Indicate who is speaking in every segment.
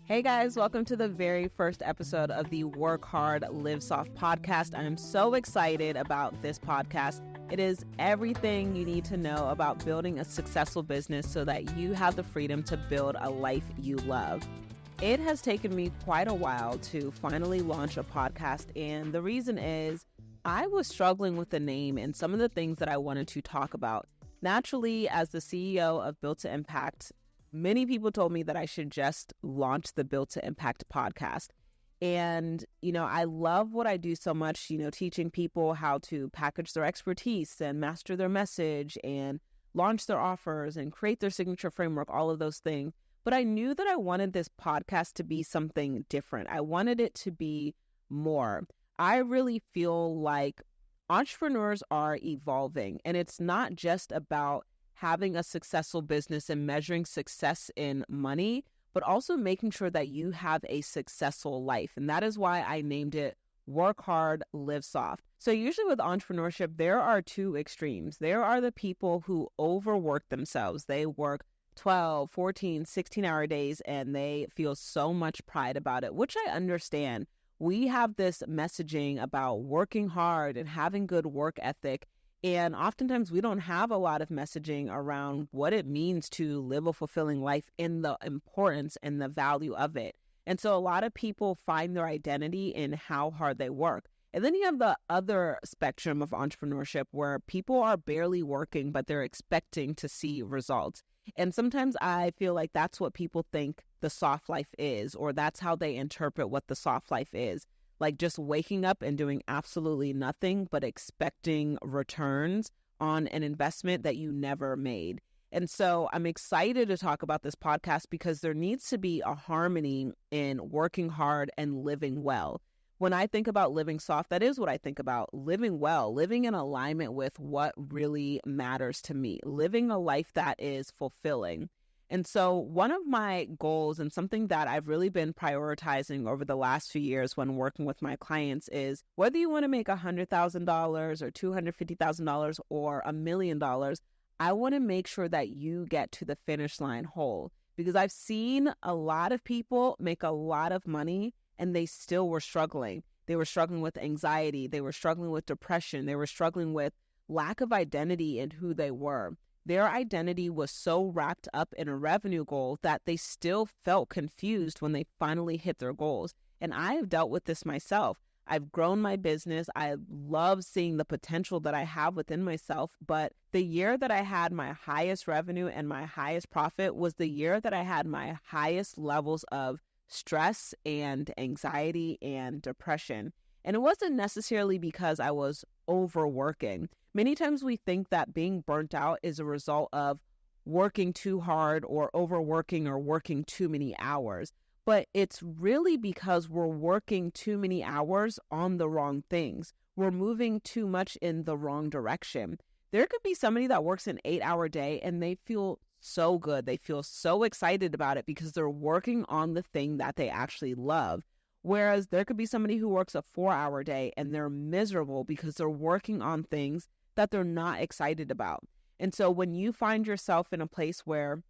Speaker 1: Hey guys, welcome to the very first episode of the Work Hard, Live Soft podcast. I'm so excited about this podcast. It is everything you need to know about building a successful business so that you have the freedom to build a life you love. It has taken me quite a while to finally launch a podcast, and the reason is I was struggling with the name and some of the things that I wanted to talk about. Naturally, as the CEO of Built to Impact, many people told me that I should just launch the Built to Impact podcast. And, I love what I do so much, teaching people how to package their expertise and master their message and launch their offers and create their signature framework, all of those things. But I knew that I wanted this podcast to be something different. I wanted it to be more. I really feel like entrepreneurs are evolving, and it's not just about having a successful business and measuring success in money, but also making sure that you have a successful life. And that is why I named it Work Hard, Live Soft. So usually with entrepreneurship, there are two extremes. There are the people who overwork themselves. They work 12, 14, 16-hour days, and they feel so much pride about it, which I understand. We have this messaging about working hard and having good work ethic. And oftentimes we don't have a lot of messaging around what it means to live a fulfilling life and the importance and the value of it. And so a lot of people find their identity in how hard they work. And then you have the other spectrum of entrepreneurship where people are barely working, but they're expecting to see results. And sometimes I feel like that's what people think the soft life is, or that's how they interpret what the soft life is. Like just waking up and doing absolutely nothing, but expecting returns on an investment that you never made. And so I'm excited to talk about this podcast because there needs to be a harmony in working hard and living well. When I think about living soft, that is what I think about. Living well, living in alignment with what really matters to me, living a life that is fulfilling. And so one of my goals and something that I've really been prioritizing over the last few years when working with my clients is whether you want to make $100,000 or $250,000 or $1 million, I want to make sure that you get to the finish line whole, because I've seen a lot of people make a lot of money and they still were struggling. They were struggling with anxiety. They were struggling with depression. They were struggling with lack of identity in who they were. Their identity was so wrapped up in a revenue goal that they still felt confused when they finally hit their goals. And I have dealt with this myself. I've grown my business. I love seeing the potential that I have within myself. But the year that I had my highest revenue and my highest profit was the year that I had my highest levels of stress and anxiety and depression. And it wasn't necessarily because I was overworking. Many times we think that being burnt out is a result of working too hard or overworking or working too many hours. But it's really because we're working too many hours on the wrong things. We're moving too much in the wrong direction. There could be somebody that works an 8-hour day and they feel so good. They feel so excited about it because they're working on the thing that they actually love. Whereas there could be somebody who works a 4-hour day and they're miserable because they're working on things that they're not excited about. And so when you find yourself in a place where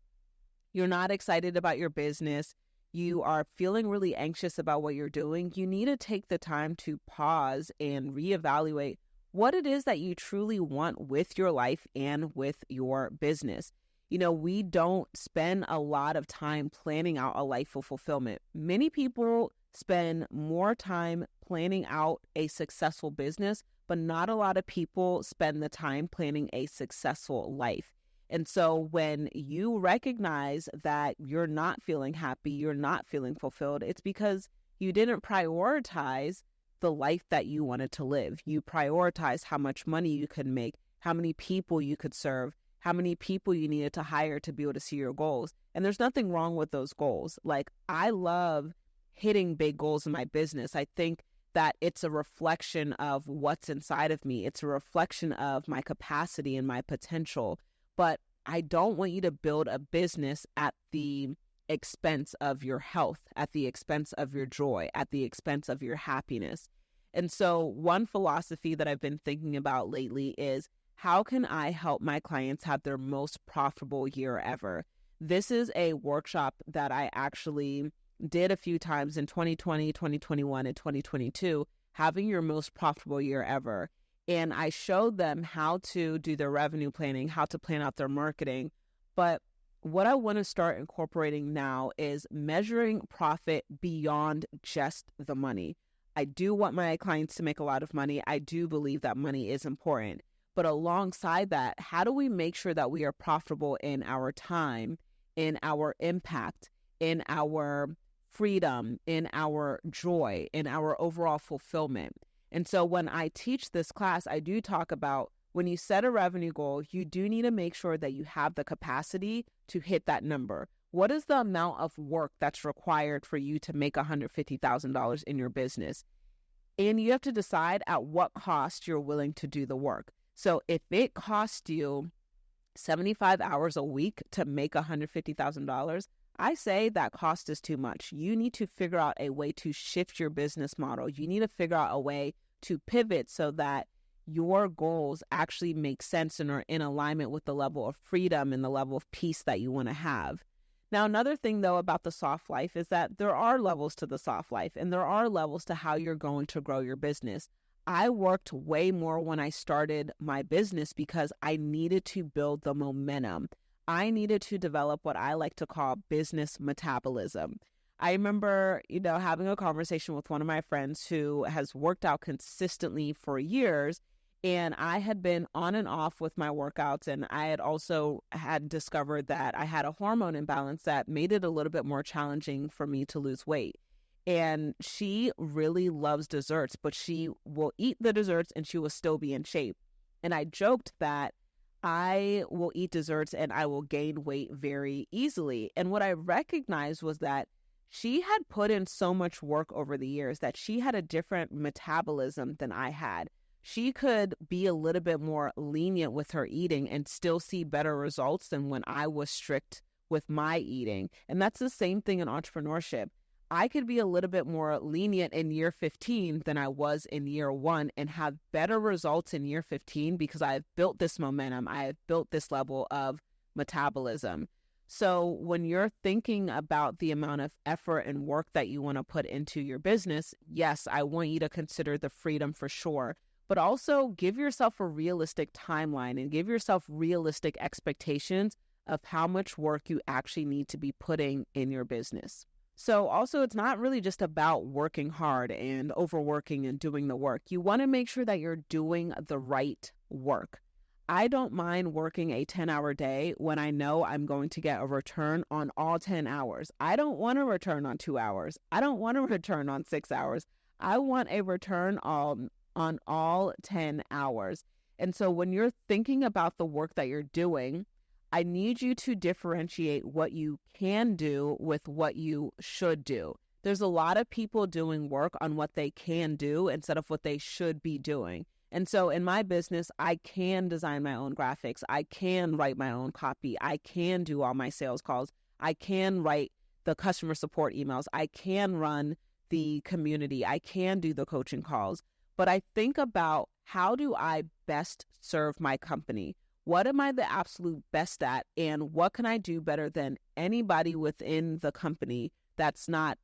Speaker 1: you're not excited about your business, you are feeling really anxious about what you're doing, you need to take the time to pause and reevaluate what it is that you truly want with your life and with your business. We don't spend a lot of time planning out a life of fulfillment. Many people spend more time planning out a successful business, but not a lot of people spend the time planning a successful life. And so when you recognize that you're not feeling happy, you're not feeling fulfilled, it's because you didn't prioritize the life that you wanted to live. You prioritize how much money you could make, how many people you could serve, how many people you needed to hire to be able to see your goals. And there's nothing wrong with those goals. Like, I love hitting big goals in my business. I think that it's a reflection of what's inside of me. It's a reflection of my capacity and my potential. But I don't want you to build a business at the expense of your health, at the expense of your joy, at the expense of your happiness. And so one philosophy that I've been thinking about lately is, how can I help my clients have their most profitable year ever? This is a workshop that I actually did a few times in 2020, 2021, and 2022, having your most profitable year ever. And I showed them how to do their revenue planning, how to plan out their marketing. But what I want to start incorporating now is measuring profit beyond just the money. I do want my clients to make a lot of money. I do believe that money is important. But alongside that, how do we make sure that we are profitable in our time, in our impact, in our freedom, in our joy, in our overall fulfillment? And so when I teach this class, I do talk about when you set a revenue goal, you do need to make sure that you have the capacity to hit that number. What is the amount of work that's required for you to make $150,000 in your business? And you have to decide at what cost you're willing to do the work. So if it costs you 75 hours a week to make $150,000, I say that cost is too much. You need to figure out a way to shift your business model. You need to figure out a way to pivot so that your goals actually make sense and are in alignment with the level of freedom and the level of peace that you want to have. Now, another thing, though, about the soft life is that there are levels to the soft life, and there are levels to how you're going to grow your business. I worked way more when I started my business because I needed to build the momentum. I needed to develop what I like to call business metabolism. I remember, having a conversation with one of my friends who has worked out consistently for years, and I had been on and off with my workouts, and I had discovered that I had a hormone imbalance that made it a little bit more challenging for me to lose weight. And she really loves desserts, but she will eat the desserts and she will still be in shape. And I joked that I will eat desserts and I will gain weight very easily. And what I recognized was that she had put in so much work over the years that she had a different metabolism than I had. She could be a little bit more lenient with her eating and still see better results than when I was strict with my eating. And that's the same thing in entrepreneurship. I could be a little bit more lenient in year 15 than I was in year 1 and have better results in year 15 because I've built this momentum. I have built this level of metabolism. So when you're thinking about the amount of effort and work that you want to put into your business, yes, I want you to consider the freedom for sure, but also give yourself a realistic timeline and give yourself realistic expectations of how much work you actually need to be putting in your business. So also, it's not really just about working hard and overworking and doing the work. You want to make sure that you're doing the right work. I don't mind working a 10-hour day when I know I'm going to get a return on all 10 hours. I don't want a return on 2 hours. I don't want a return on 6 hours. I want a return on all 10 hours. And so when you're thinking about the work that you're doing, I need you to differentiate what you can do with what you should do. There's a lot of people doing work on what they can do instead of what they should be doing. And so in my business, I can design my own graphics. I can write my own copy. I can do all my sales calls. I can write the customer support emails. I can run the community. I can do the coaching calls. But I think about, how do I best serve my company? What am I the absolute best at? And what can I do better than anybody within the company that's not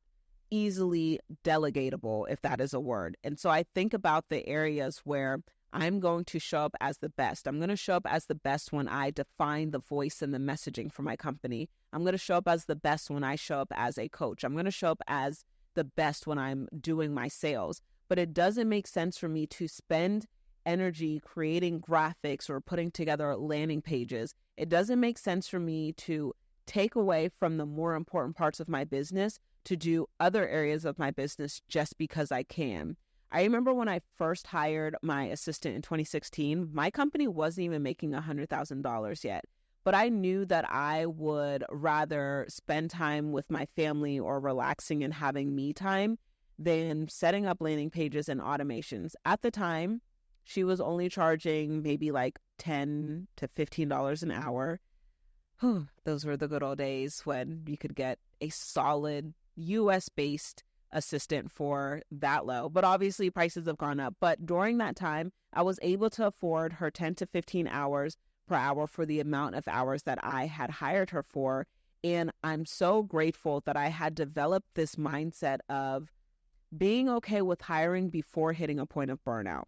Speaker 1: easily delegatable, if that is a word? And so I think about the areas where I'm going to show up as the best. I'm going to show up as the best when I define the voice and the messaging for my company. I'm going to show up as the best when I show up as a coach. I'm going to show up as the best when I'm doing my sales. But it doesn't make sense for me to spend energy creating graphics or putting together landing pages. It doesn't make sense for me to take away from the more important parts of my business to do other areas of my business just because I can. I remember when I first hired my assistant in 2016, my company wasn't even making $100,000 yet. But I knew that I would rather spend time with my family or relaxing and having me time than setting up landing pages and automations. At the time, she was only charging maybe like $10 to $15 an hour. Those were the good old days when you could get a solid US-based assistant for that low. But obviously prices have gone up. But during that time, I was able to afford her 10 to 15 hours per hour for the amount of hours that I had hired her for. And I'm so grateful that I had developed this mindset of being okay with hiring before hitting a point of burnout.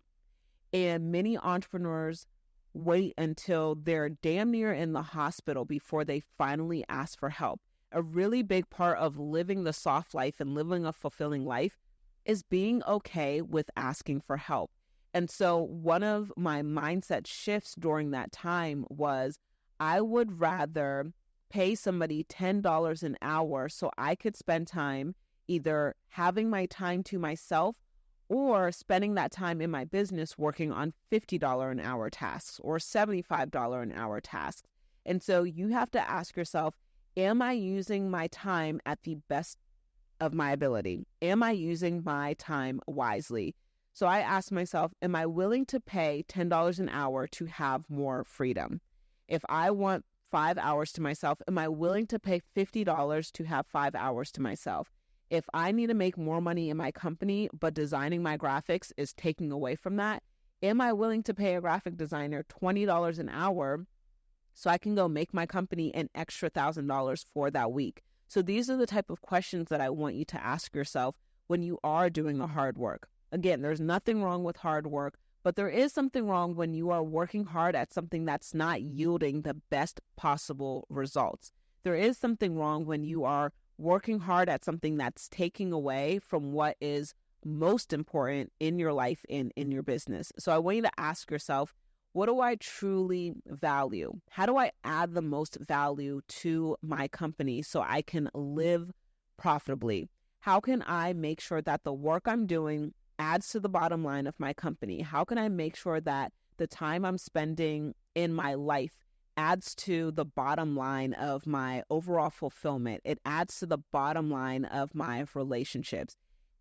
Speaker 1: And many entrepreneurs wait until they're damn near in the hospital before they finally ask for help. A really big part of living the soft life and living a fulfilling life is being okay with asking for help. And so one of my mindset shifts during that time was I would rather pay somebody $10 an hour so I could spend time either having my time to myself or spending that time in my business working on $50 an hour tasks or $75 an hour tasks. And so you have to ask yourself, am I using my time at the best of my ability? Am I using my time wisely? So I asked myself, am I willing to pay $10 an hour to have more freedom? If I want 5 hours to myself, am I willing to pay $50 to have 5 hours to myself? If I need to make more money in my company, but designing my graphics is taking away from that, am I willing to pay a graphic designer $20 an hour so I can go make my company an extra $1,000 for that week? So these are the type of questions that I want you to ask yourself when you are doing the hard work. Again, there's nothing wrong with hard work, but there is something wrong when you are working hard at something that's not yielding the best possible results. There is something wrong when you are working hard at something that's taking away from what is most important in your life and in your business. So I want you to ask yourself, what do I truly value? How do I add the most value to my company so I can live profitably? How can I make sure that the work I'm doing adds to the bottom line of my company? How can I make sure that the time I'm spending in my life adds to the bottom line of my overall fulfillment? It adds to the bottom line of my relationships.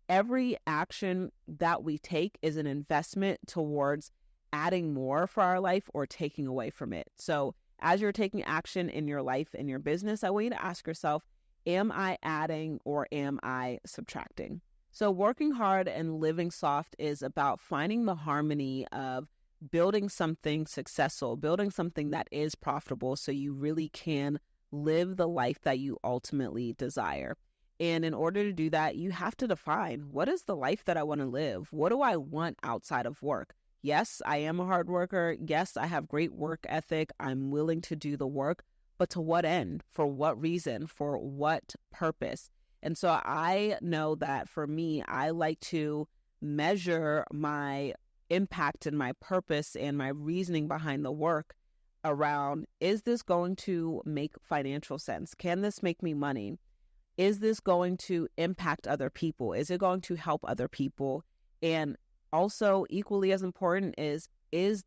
Speaker 1: Every action that we take is an investment towards adding more for our life or taking away from it. So as you're taking action in your life and your business, I want you to ask yourself, am I adding or am I subtracting? So working hard and living soft is about finding the harmony of building something successful, building something that is profitable so you really can live the life that you ultimately desire. And in order to do that, you have to define, what is the life that I want to live? What do I want outside of work? Yes, I am a hard worker. Yes, I have great work ethic. I'm willing to do the work, but to what end? For what reason? For what purpose? And so I know that for me, I like to measure my impact and my purpose and my reasoning behind the work around, is this going to make financial sense? Can this make me money? Is this going to impact other people? Is it going to help other people? And also equally as important is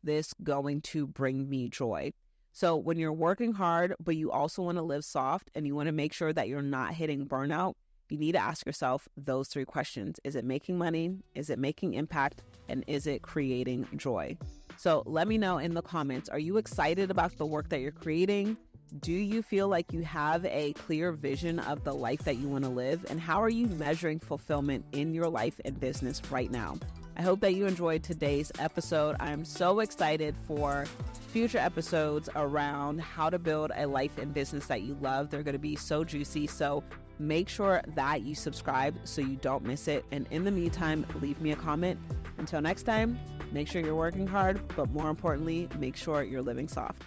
Speaker 1: this going to bring me joy? So when you're working hard, but you also want to live soft and you want to make sure that you're not hitting burnout, you need to ask yourself those 3 questions. Is it making money? Is it making impact? And is it creating joy? So let me know in the comments, are you excited about the work that you're creating? Do you feel like you have a clear vision of the life that you want to live? And how are you measuring fulfillment in your life and business right now? I hope that you enjoyed today's episode. I am so excited for future episodes around how to build a life and business that you love. They're going to be so juicy. So make sure that you subscribe so you don't miss it. And in the meantime, leave me a comment. Until next time, make sure you're working hard, but more importantly, make sure you're living soft.